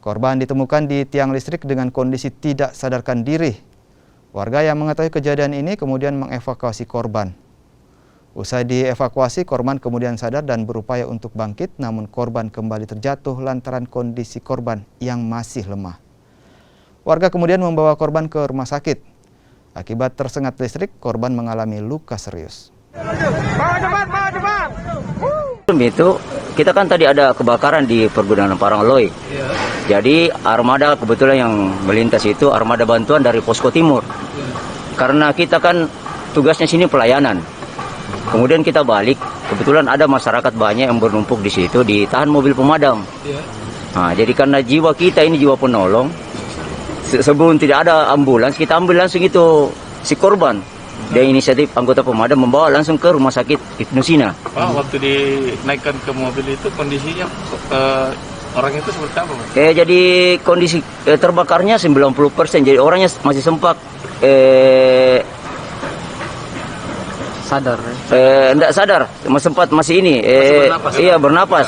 Korban ditemukan di tiang listrik dengan kondisi tidak sadarkan diri. Warga yang mengetahui kejadian ini kemudian mengevakuasi korban. Usai dievakuasi, korban kemudian sadar dan berupaya untuk bangkit, namun korban kembali terjatuh lantaran kondisi korban yang masih lemah. Warga kemudian membawa korban ke rumah sakit. Akibat tersengat listrik, korban mengalami luka serius. Itu kita kan tadi ada kebakaran di pergudangan Parangloi. Jadi armada kebetulan yang melintas itu armada bantuan dari Posko Timur. Karena kita kan tugasnya sini pelayanan. Kemudian kita balik, kebetulan ada masyarakat banyak yang bernumpuk di situ, ditahan mobil pemadam. Nah, jadi karena jiwa kita ini jiwa penolong, sebelum tidak ada ambulans, kita ambil langsung itu si korban. Dia inisiatif anggota pemadam membawa langsung ke rumah sakit Ibnu Sina. Waktu dinaikkan ke mobil itu kondisinya orang itu seperti apa? Jadi kondisi terbakarnya 90%, jadi orangnya masih sempat sadar. Enggak sadar, sempat masih ini, bernapas, iya bernapas.